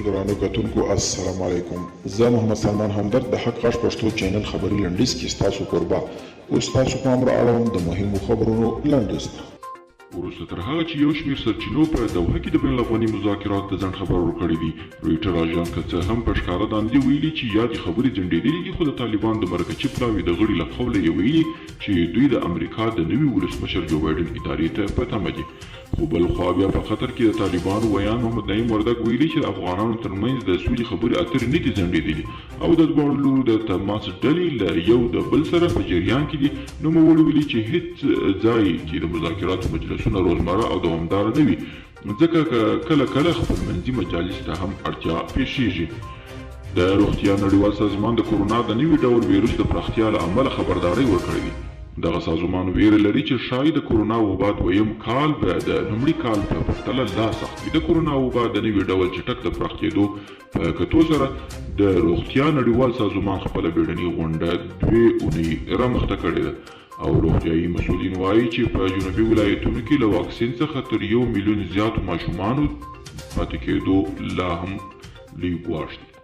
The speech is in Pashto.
درانو کتونکو السلام علیکم. زه محمد سلمان همدرد د حق غږ پښتو چینل خبري لنډیز کې ستاسو کوربه اوس تاسو پام را اړوم د مهمو خبرونو لنډیز ته. وروسته تر هغه چې یو شمېر سرچینو په دوحه کې د بین الافغاني مذاکراتو د ځنډ خبر ورکړی دی، رویټر اژانس که څه هم په ښکاره داندې ویلي چې یادې خبرې ځنډېدلې دي، خو د طالبانو د مرکچي پلاوي د غړي له قوله یې ویلي چې دوی د امریکا د نوي ولسمشر جو بایډن ادارې ته په تمه دي. خو بل خوا بیا په قطر کې د طالبانو ویان محمد نعیم وردګ ویلي چې د افغانانو ترمنځ د سولې خبرې اترې نه دي ځنډېدلې او د دواړو لورو د تماس ډلې له یو د بل سره په جریان کې دي. نوموړي ویلي چې هیڅ ځای چې د مذاکراتو مجلسونه روزمره او دوامداره نه وي، ځکه کله کله خپلمنځي مجالس ته هم اړتیا پیښیږي. د روغتیا نړیوال سازمان د کورونا د نوي ډول ویروس د پراختیا له امله خبرداری ورکړې ده. دغه سازمان ویره لري چې شاید د کورونا وبا دویم کال به د لومړي کال په پرتله لا سخت وي. د کورونا وبا د نوي ډول چټک د پراخېدو په کتو سره د روغتیا نړیوال سازمان خپله بیړنۍ غونډه 2 اونۍ رامخته کړې ده او روغتیایي مسؤلین وایي چې په جنوبي ولایتونو کې له واکسین څخه تر 1 میلیون زیاتو ماشومانو پاتې کېدو لا هم لوی ګواښ دی.